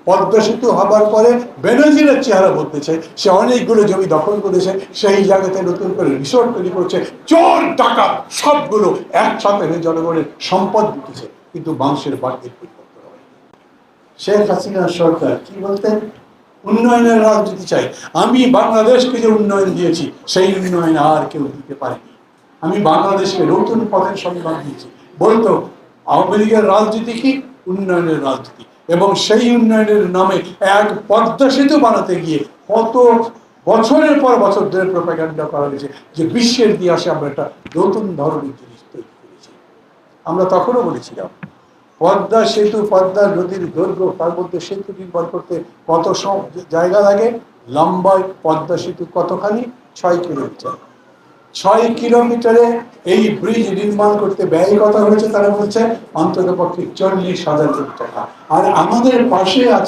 পদ্মা সেতু হবার পরে বেনজিরের চেহারা বলতেছে, সে অনেকগুলো জমি দখল করেছে, সেই জায়গাতে নতুন করে রিসোর্ট তৈরি করছে, চোর ডাকাত সবগুলো একসাথে জনগণের সম্পদ দিতেছে, কিন্তু মানুষের বাড়ির পরিবর্তন হয়। শেখ হাসিনার সরকার কি বলতেন? উন্নয়নের রাজনীতি চাই। আমি বাংলাদেশকে যে উন্নয়ন দিয়েছি সেই উন্নয়ন আর কেউ দিতে পারেনি। আমি বাংলাদেশকে নতুন পথের সন্ধান দিয়েছি। বলতো আওয়ামী লীগের রাজনীতি কি? উন্নয়নের রাজনীতি। এবং সেই উন্নয়নের নামে এক পদ্মা সেতু বানাতে গিয়ে কত বছরের পর বছর ধরে প্রোপাগান্ডা করা হয়েছে যে বিশ্বের ইতিহাসে আমরা একটা নতুন ধরনের জিনিস তৈরি করেছি। আমরা তখনও বলেছিলাম পদ্মা সেতু, পদ্মা নদীর দৈর্ঘ্য, তার মধ্যে সেতু নির্মাণ করতে কত সব জায়গা লাগে, লম্বায় পদ্মা সেতু কতখানি? 6 কিলোমিটার। 6 কিলোমিটারে এই ব্রিজ নির্মাণ করতে ব্যয় কত হয়েছে তারা বলছে? অন্তত পক্ষে 40,000 কোটি টাকা। আর আমাদের পাশে আছে